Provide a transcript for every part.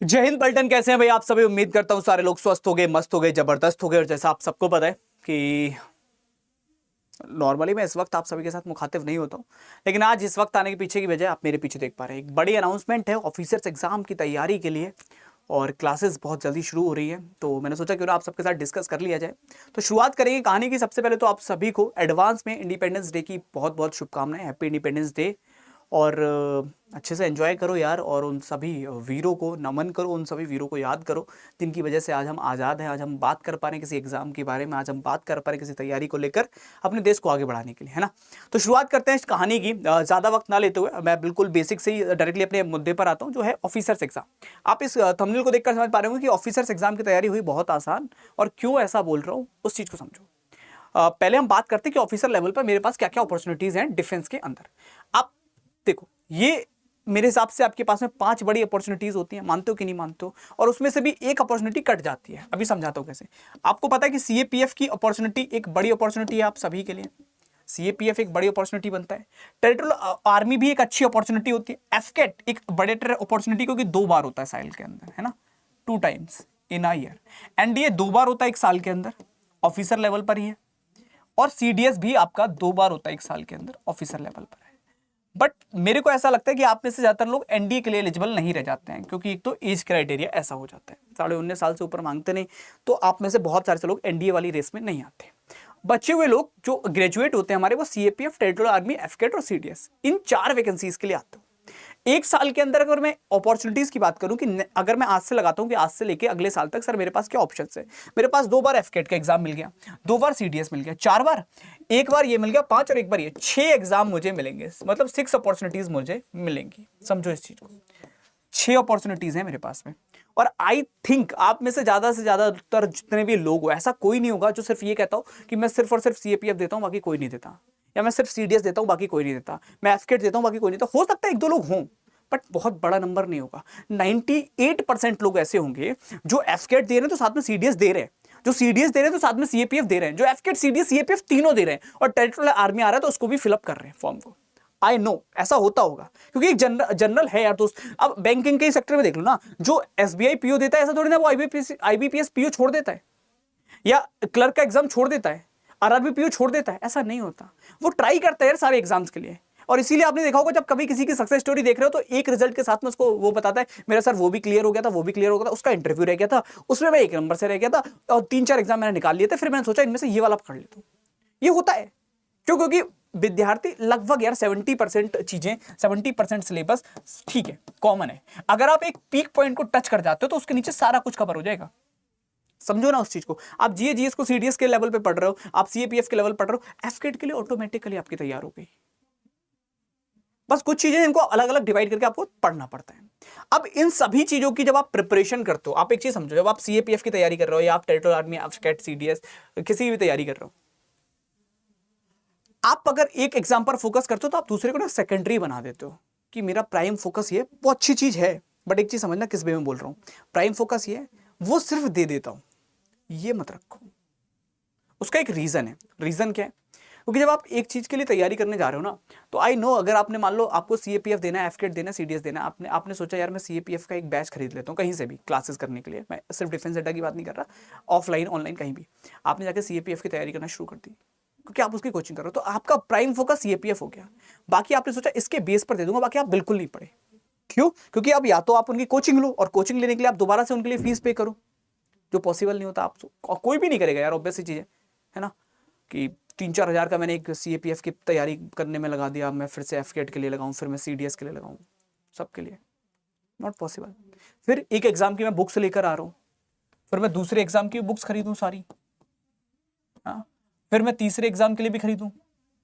जय हिंद पलटन, कैसे हैं भाई आप सभी। उम्मीद करता हूं सारे लोग स्वस्थ हो गए, मस्त हो गए, जबरदस्त हो गए। और जैसा आप सबको पता है कि नॉर्मली मैं इस वक्त आप सभी के साथ मुखातिब नहीं होता हूं, लेकिन आज इस वक्त आने के पीछे की वजह आप मेरे पीछे देख पा रहे हैं। एक बड़ी अनाउंसमेंट है ऑफिसर्स एग्जाम की तैयारी के लिए, और क्लासेस बहुत जल्दी शुरू हो रही है। तो मैंने सोचा क्यों ना आप सबके साथ डिस्कस कर लिया जाए। तो शुरुआत करेंगे कहानी की। सबसे पहले तो आप सभी को एडवांस में इंडिपेंडेंस डे की बहुत बहुत शुभकामनाएं। Happy independence day. और अच्छे से एंजॉय करो यार, और उन सभी वीरों को नमन करो, उन सभी वीरों को याद करो जिनकी वजह से आज हम आज़ाद हैं। आज हम बात कर पा रहे हैं किसी एग्जाम के बारे में, आज हम बात कर पा रहे हैं किसी तैयारी को लेकर अपने देश को आगे बढ़ाने के लिए, है ना। तो शुरुआत करते हैं इस कहानी की। ज़्यादा वक्त ना लेते हुए मैं बिल्कुल बेसिक से ही डायरेक्टली अपने मुद्दे पर आता हूँ, जो है ऑफिसर्स एग्जाम। आप इस थंबनेल को देखकर समझ पा रहे होंगे कि ऑफिसर्स एग्जाम की तैयारी हुई बहुत आसान। और क्यों ऐसा बोल रहा हूँ उस चीज़ को समझो। पहले हम बात करते हैं कि ऑफिसर लेवल पर मेरे पास क्या क्या अपॉर्चुनिटीज़ हैं डिफेंस के अंदर। आप देखो, ये मेरे हिसाब से आपके पास में 5 बड़ी अपॉर्चुनिटीज होती हैं, मानते हो कि नहीं मानते हो। और उसमें से भी एक अपॉर्चुनिटी कट जाती है। अभी समझाता हूं कैसे। आपको पता है कि सीएपीएफ की अपॉर्चुनिटी एक बड़ी अपॉर्चुनिटी है आप सभी के लिए। सीएपीएफ एक बड़ी अपॉर्चुनिटी बनता है। टेरिटोरियल आर्मी भी एक अच्छी अपॉर्चुनिटी होती है। एफकेट एक बड़े अपॉर्चुनिटी, क्योंकि 2 बार होता है साल के अंदर, है ना, 2 times in a year. NDA 2 बार होता है एक साल के अंदर, ऑफिसर लेवल पर ही है। और सीडीएस भी आपका 2 बार होता है एक साल के अंदर, ऑफिसर लेवल पर है। बट मेरे को ऐसा लगता है कि आप में से ज्यादातर लोग एनडीए के लिए एलिजिबल नहीं रह जाते हैं, क्योंकि एक तो एज क्राइटेरिया ऐसा हो जाता है, 19.5 साल से ऊपर मांगते नहीं। तो आप में से बहुत सारे लोग एनडीए वाली रेस में नहीं आते। बचे हुए लोग जो ग्रेजुएट होते हैं हमारे, वो सीएपीएफ, टेरिटोरियल आर्मी, एफकेट और सीडीएस, इन 4 वैकेंसीज के लिए आते हो। एक साल के अंदर अगर मैं अपॉर्चुनिटीज की बात करूं कि अगर मैं आज से लगाता हूं कि आज से लेके अगले साल तक सर मेरे पास क्या ऑप्शंस है। मेरे पास 2 बार एफकेट का एग्जाम मिल गया, 2 बार सीडीएस मिल गया, 4 बार, एक बार ये मिल गया 5, और एक बार ये 6 एग्जाम मुझे मिलेंगे। मतलब 6 अपॉर्चुनिटीज मुझे मिलेंगी। समझो इस चीज को, 6 अपॉर्चुनिटीज हैं मेरे पास में। और आई थिंक आप में से ज्यादातर जितने भी लोग हो, ऐसा कोई नहीं होगा जो सिर्फ ये कहता हो कि मैं सिर्फ और सिर्फ सीएपीएफ देता हूं बाकी कोई नहीं देता, या मैं सिर्फ सीडीएस देता हूं बाकी कोई नहीं देता, मैं एफकेट देता हूं बाकी कोई नहीं देता। हो सकता है 1-2 लोग हों, बट बहुत बड़ा नंबर नहीं होगा। 98% लोग ऐसे होंगे जो एफकेट दे रहे हैं तो साथ में सीडीएस दे रहे हैं, जो सीडीएस दे रहे हैं तो साथ में सीएपीएफ दे रहे हैं, जो एफकेट, सीडीएस, सीएपीएफ तीनों दे रहे हैं, और टेरिटोरियल आर्मी आ रहा है तो उसको भी फिलअप कर रहे हैं फॉर्म को। आई नो ऐसा होता होगा, क्योंकि एक जनरल है यार दोस्त। अब बैंकिंग के सेक्टर में देख लो ना, जो एसबीआई पीओ देता है, ऐसा थोड़ी ना वो आईबीपीएस पीओ छोड़ देता है, या क्लर्क का एग्जाम छोड़ देता है, आरआरबी पीओ छोड़ देता है। ऐसा नहीं होता, वो ट्राई करता है यार सारे एग्जाम्स के लिए। और इसीलिए आपने देखा होगा जब कभी किसी की सक्सेस स्टोरी देख रहे हो तो एक रिजल्ट के साथ में उसको वो बताता है, मेरा सर वो भी क्लियर हो गया था, वो भी क्लियर हो गया था, उसका इंटरव्यू रह गया था, उसमें मैं 1 नंबर से रह गया था, और 3-4 एग्जाम मैंने निकाल लिए थे, फिर मैंने सोचा इनमें से ये वाला पकड़ लेता हूं। ये होता है क्यों? क्योंकि विद्यार्थी लगभग यार 70% चीजें, 70% सिलेबस ठीक है, कॉमन है। अगर आप एक पीक पॉइंट को टच कर जाते हो तो उसके नीचे सारा कुछ कवर हो जाएगा। समझो ना उस चीज को। आप जीएस को सीडीएस के लेवल पे पढ़ रहे हो, आप सीएपीएफ के लेवल पढ़ रहे हो, एफकेट के लिए ऑटोमेटिकली आपकी तैयार हो गई। बस कुछ चीजें इनको अलग अलग डिवाइड करके आपको पढ़ना पड़ता है। अब इन सभी चीजों की जब आप प्रिपरेशन करते हो, आप एक चीज समझो, जब आप सीएपीएफ की तैयारी कर रहे हो, या आप टेरिटोरियल आर्मी, एफकेट, सीडीएस किसी की भी तैयारी कर रहे हो, आप अगर एक एग्जाम पर फोकस करते हो तो आप दूसरे को ना सेकेंडरी बना देते हो कि मेरा प्राइम फोकस ये, वो अच्छी चीज है, बट एक चीज समझना किस वे में बोल रहा हूं। प्राइम फोकस ये वो सिर्फ दे देता हूं, ये मत रखो। उसका एक रीजन है। रीजन क्या है? क्योंकि जब आप एक चीज के लिए तैयारी करने जा रहे हो ना, तो आई नो अगर आपने मान लो आपको सीएपीएफ देना है, एफकेट देना है, सीडीएस देना है, आपने सोचा यार मैं सीएपीएफ का एक बैच खरीद लेता हूँ कहीं से भी क्लासेस करने के लिए। मैं सिर्फ डिफेंस अड्डा की बात नहीं कर रहा, ऑफलाइन ऑनलाइन कहीं भी आपने जाकर सीएपीएफ की तैयारी करना शुरू कर दी, क्योंकि आप उसकी कोचिंग कर रहे हो, तो आपका प्राइम फोकस सीएपीएफ हो गया। बाकी आपने सोचा इसके बेस पर दे दूंगा, बाकी आप बिल्कुल नहीं पढ़े। क्यों? क्योंकि अब या तो आप उनकी कोचिंग लो, और कोचिंग लेने के लिए आप दोबारा से उनके लिए फीस पे करो, जो पॉसिबल नहीं होता। आप और कोई भी नहीं करेगा यार, ऑब्वियस सी चीज़ है ना, कि 3-4 हज़ार का मैंने एक सीएपीएफ की तैयारी करने में लगा दिया, मैं फिर से एफकेट के लिए लगाऊं, फिर मैं सीडीएस के लिए लगाऊं, सबके लिए नॉट पॉसिबल। फिर एक एग्जाम की मैं बुक्स लेकर आ रहा हूँ, फिर मैं दूसरे एग्जाम की बुक्स खरीदूं सारी, हाँ, फिर मैं तीसरे एग्जाम के लिए भी खरीदूं।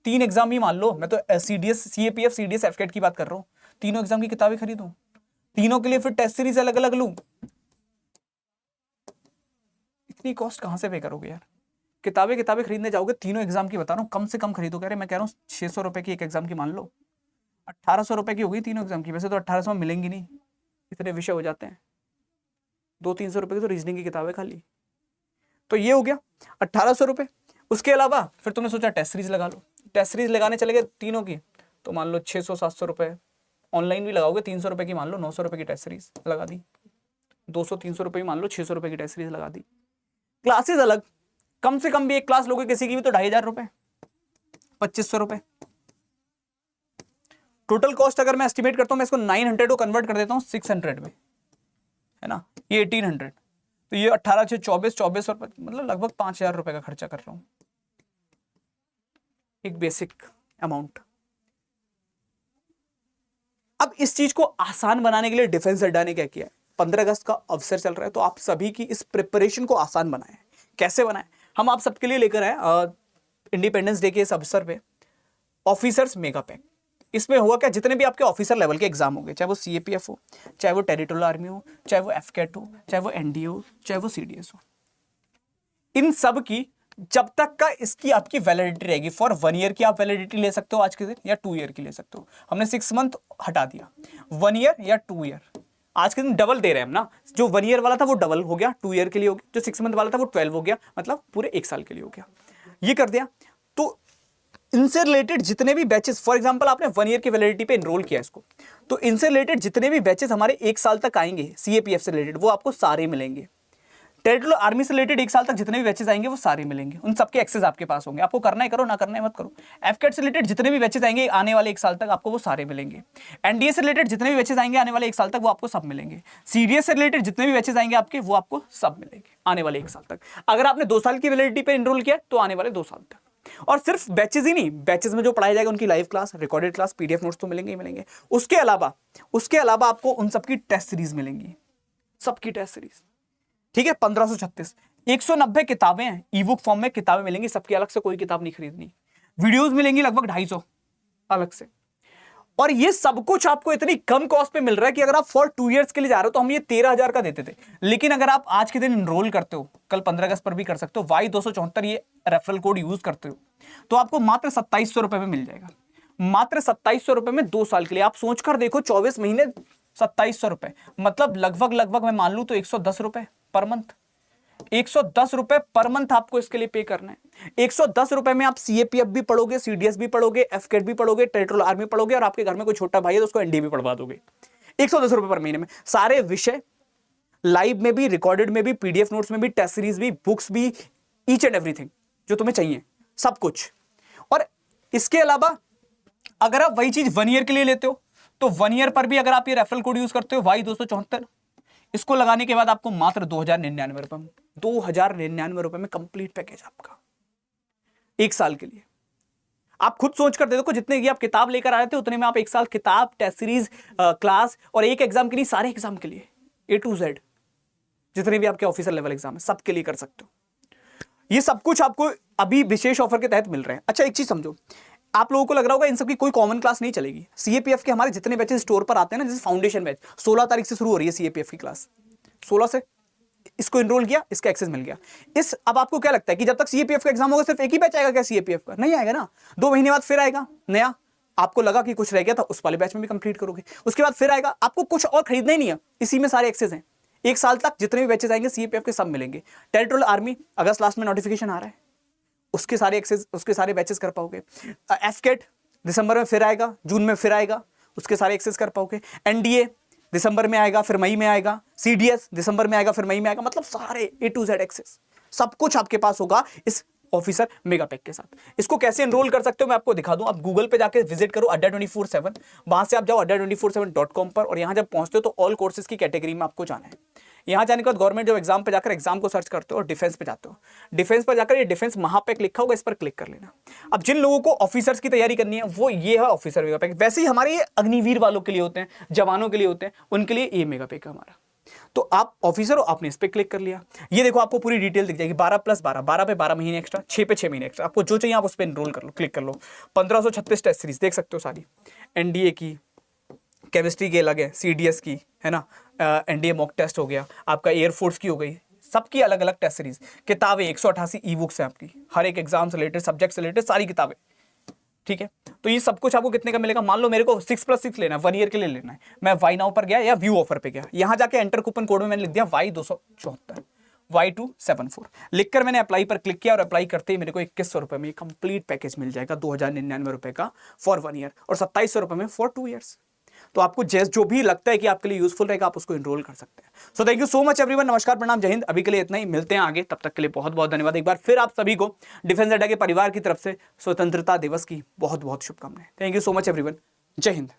3 एग्जाम ही मान लो, मैं तो सीडीएस, सीएपीएफ, सीडीएस, एफकेट की बात कर रहा हूँ, तीनों एग्जाम की किताबें खरीदूं, तीनों के लिए फिर टेस्ट सीरीज अलग अलग लूं। इतनी कॉस्ट कहां से पे करोगे यार? किताबें खरीदने जाओगे तीनों एग्जाम की, बता रहा हूँ कम से कम खरीदोगे। अरे मैं कह रहा हूँ 600 रुपए की एक एग्जाम की मान लो, 1800 रुपए की होगी तीनों एग्जाम की। वैसे तो 1800 में मिलेंगी नहीं, इतने विषय हो जाते हैं। 200-300 रुपए की तो रीजनिंग की किताबें खाली। तो ये हो गया 1800 रुपए। उसके अलावा फिर तुमने सोचा टेस्ट सीरीज लगा लो, टेस्ट सीरीज लगाने चले गए तीनों की, तो मान लो 600-700 रुपए ऑनलाइन भी लगाओगे 300 रुपए की, मान लो 900 रुपए की टेस्ट सीरीज लगा दी, 200-300 रुपए की मान लो 600 रुपए की टेस्ट सीरीज लगा दी। क्लासेस अलग, कम से कम भी एक क्लास लोगे किसी की भी तो 2500 रुपए, 2500 रुपए टोटल कॉस्ट। अगर मैं एस्टिमेट करता हूं, मैं इसको 900 को कन्वर्ट कर देता हूं 600 में, है ना, ये 1800, तो ये 18 से 24, 24 और मतलब लगभग 5000 रुपए का खर्चा कर रहा हूं, एक बेसिक अमाउंट। अब इस चीज को आसान बनाने के लिए डिफेंस अड्डा ने क्या किया है, 15 अगस्त का अवसर चल रहा है, तो आप सभी की इस प्रिपरेशन को आसान बनाए। कैसे बनाए, हम आप सबके लिए लेकर आए इंडिपेंडेंस डे के इस अवसर पे ऑफिसर्स मेगा पैक। इसमें हुआ क्या, जितने भी आपके ऑफिसर लेवल के एग्जाम होंगे, चाहे वो सीएपीएफ हो, चाहे वो टेरिटोरियल आर्मी हो, चाहे वो एफकेट हो, चाहे वो एनडीए हो, चाहे वो सीडीएस हो, इन सब की जब तक का इसकी आपकी वैलिडिटी रहेगी, फॉर 1 ईयर की आप वैलिडिटी ले सकते हो आज के दिन, या 2 ईयर की ले सकते हो। हमने 6 मंथ हटा दिया, 1 ईयर या 2 ईयर, आज के दिन डबल दे रहे हैं हम ना, जो 1 ईयर वाला था वो डबल हो गया, 2 ईयर के लिए हो गया, जो 6 मंथ वाला था वो 12 हो गया, मतलब पूरे 1 साल के लिए हो गया, ये कर दिया। तो इनसे रिलेटेड जितने भी बैचेस, फॉर एग्जांपल आपने 1 ईयर की वैलिडिटी पे एनरोल किया इसको, तो इनसे रिलेटेड जितने भी बैचेस हमारे 1 साल तक आएंगे सीएपीएफ से रिलेटेड, वो आपको सारे मिलेंगे। टेरिटोरियल आर्मी से रिलेटेड 1 साल तक जितने भी बैचेस आएंगे वो सारे मिलेंगे, उन सबके एक्सेस आपके पास होंगे, आपको करना है करो, ना करना है मत करो। एफकेट से रिलेटेड जितने भी बैचेस आएंगे आने वाले 1 साल तक आपको वो सारे मिलेंगे। एनडीए से रिलेटेड जितने भी बैचेस आएंगे आने वाले 1 साल तक वो आपको सब मिलेंगे। सीडीएस से रिलेटेड जितने भी बैचेस आएंगे आपके वो आपको सब मिलेंगे आने वाले 1 साल तक। अगर आपने 2 साल की वैलिडिटी पे एनरोल किया तो आने वाले 2 साल तक। और सिर्फ बैचेस ही नहीं, बैचेस में जो पढ़ाया जाएगा उनकी live class, recorded class, PDF notes तो मिलेंगे ही मिलेंगे। उसके अलावा आपको उन सबकी टेस्ट सीरीज मिलेंगी, सबकी टेस्ट सीरीज, ठीक है। 1536 190 किताबें हैं, ई बुक फॉर्म में किताबें मिलेंगी सबकी, अलग से कोई किताब नहीं खरीदनी। वीडियोस मिलेंगी लगभग 250 अलग से, और ये सब कुछ आपको इतनी कम कॉस्ट पे मिल रहा है कि अगर आप फॉर 2 इयर्स के लिए जा रहे हो तो हम ये 13,000 का देते थे, लेकिन अगर आप आज के दिन एनरोल करते हो, कल 15 अगस्त पर भी कर सकते हो, Y274 ये रेफरल कोड यूज करते हो, तो आपको मात्र 2700 रुपए में मिल जाएगा, मात्र 2700 रुपए में 2 साल के लिए। आप सोचकर देखो, 24 महीने 2700 रुपए, मतलब लगभग मैं मान लू तो 110 रुपए पर मंथ, 110 रुपए पर मंथ आपको इसके लिए पे करना है। 110 रुपए में आप सीएपीएफ भी पढ़ोगे, सीडीएस भी पढ़ोगे, एफकेट भी पढ़ोगे, टेरिटोरियल आर्मी पढ़ोगे, और आपके घर में कोई छोटा भाई है तो उसको एनडी भी पढ़वा दोगे। 110 रुपए पर महीने में सारे विषय, लाइव में भी, रिकॉर्डेड में भी, पीडीएफ नोट्स में भी, टेस्ट सीरीज भी, बुक्स भी, ईच एंड एवरीथिंग जो तुम्हें चाहिए, सब कुछ। और इसके अलावा अगर आप वही चीज 1 ईयर के लिए लेते हो तो 1 ईयर पर भी अगर आप ये रेफरल कोड यूज करते हो Y274, इसको लगाने के बाद आपको मात्र 2099 रुपए में, 2099 रुपए में कंप्लीट पैकेज आपका 1 साल के लिए। आप खुद सोच कर देखो, जितने की आप किताब लेकर आ रहे थे उतने में आप 1 साल किताब, टेस्ट सीरीज, क्लास, और एक एग्जाम के लिए, सारे एग्जाम के लिए A to Z जितने भी आपके ऑफिसर लेवल एग्जाम है सबके लिए कर सकते हो। ये सब कुछ आपको अभी विशेष ऑफर के तहत मिल रहे हैं। अच्छा, एक चीज समझो, आप लोगों को लग रहा होगा इन सबकी कोई कॉमन क्लास नहीं चलेगी। सीएपीएफ के हमारे जितने बैचेस स्टोर पर आते हैं ना, जैसे फाउंडेशन बैच 16 तारीख से शुरू हो रही है सीएपीएफ की क्लास, 16 से इसको एनरोल किया, इसका एक्सेस मिल गया। अब आपको क्या लगता है कि जब तक सीएपीएफ का एग्जाम होगा सिर्फ एक ही बैच आएगा क्या सीएपीएफ का? नहीं आएगा ना, 2 महीने बाद फिर आएगा नया। आपको लगा कि कुछ रह गया था, उस वाले बैच में भी कंप्लीट करोगे, उसके बाद फिर आएगा। आपको कुछ और खरीदना ही नहीं है, इसी में सारे एक्सेस हैं। 1 साल तक जितने भी बैचेस आएंगे सीएपीएफ के सब मिलेंगे। टेरिटोरियल आर्मी अगस्त लास्ट में नोटिफिकेशन आ रहा है, उसके सारे एक्सेस, उसके सारे बैचेस कर पाओगे। एफकेट दिसंबर में फिर आएगा, जून में फिर आएगा, उसके सारे एक्सेस कर पाओगे। एनडीए दिसंबर में आएगा, फिर मई में आएगा। सीडीएस दिसंबर में आएगा, फिर मई में आएगा। मतलब सारे A to Z एक्सेस सब कुछ आपके पास होगा इस ऑफिसर मेगा पैक के साथ। इसको कैसे एनरोल कर सकते हो मैं आपको दिखा दूं। आप गूगल पे जाके विजिट करो Adda247, वहां से आप जाओ adda247.com पर, और यहां जब पहुंचते हो तो ऑल कोर्सेज की कैटेगरी में आपको जाना है। यहां जाने के बाद गवर्नमेंट जब एग्जाम पे जाकर एग्जाम को सर्च करते हो और डिफेंस पे जाते हो, डिफेंस पर जाकर ये डिफेंस महापैक लिखा होगा, इस पर क्लिक कर लेना। अब जिन लोगों को ऑफिसर्स की तैयारी करनी है वो ये है ऑफिसर मेगा पैक। वैसे ही हमारे ये अग्निवीर वालों के लिए होते हैं, जवानों के लिए होते हैं, उनके लिए ये मेगा पैक है हमारा। तो आप ऑफिसर हो, आपने इस पे क्लिक कर लिया, ये देखो आपको पूरी डिटेल दिख जाएगी। 12 + 12, 12 पे 12 महीने एक्स्ट्रा, 6 पे 6 महीने एक्स्ट्रा, आपको जो चाहिए आप उस पर एनरोल कर लो, क्लिक कर लो। 1536 टेस्ट सीरीज देख सकते हो सारी, एनडीए की, केमिस्ट्री की अलग है, सीडीएस की है ना, एनडीए मॉक टेस्ट हो गया आपका, एयरफोर्स की हो गई, सबकी अलग अलग टेस्ट सीरीज। किताबें 188 ई बुक्स हैं आपकी, हर एक एग्जाम से रिलेटेड, सब्जेक्ट से रिलेटेड सारी किताबें, ठीक है। तो ये सब कुछ आपको कितने का मिलेगा? मान लो मेरे को 6+6 लेना है, 1 ईयर के लिए लेना है, मैं वाई नाउ पर गया या व्यू ऑफर पे गया, यहां जाके एंटर कूपन कोड में मैंने लिख दिया Y274, Y274 लिखकर मैंने अप्लाई पर क्लिक किया, और अप्लाई करते ही मेरे को 2100 रुपए में कंप्लीट पैकेज मिल जाएगा, 2099 रुपए का फॉर 1 ईयर, और 2700 रुपए में फॉर 2 ईयर्स। तो आपको जो भी लगता है कि आपके लिए यूजफुल रहेगा आप उसको इनरोल कर सकते हैं। So thank you so much everyone. नमस्कार, प्रणाम, जय हिंद। अभी के लिए इतना ही, मिलते हैं आगे, तब तक के लिए बहुत बहुत धन्यवाद। एक बार फिर आप सभी को डिफेंस अड्डा के परिवार की तरफ से स्वतंत्रता दिवस की बहुत बहुत शुभकामनाएं। Thank you so much everyone. जय हिंद।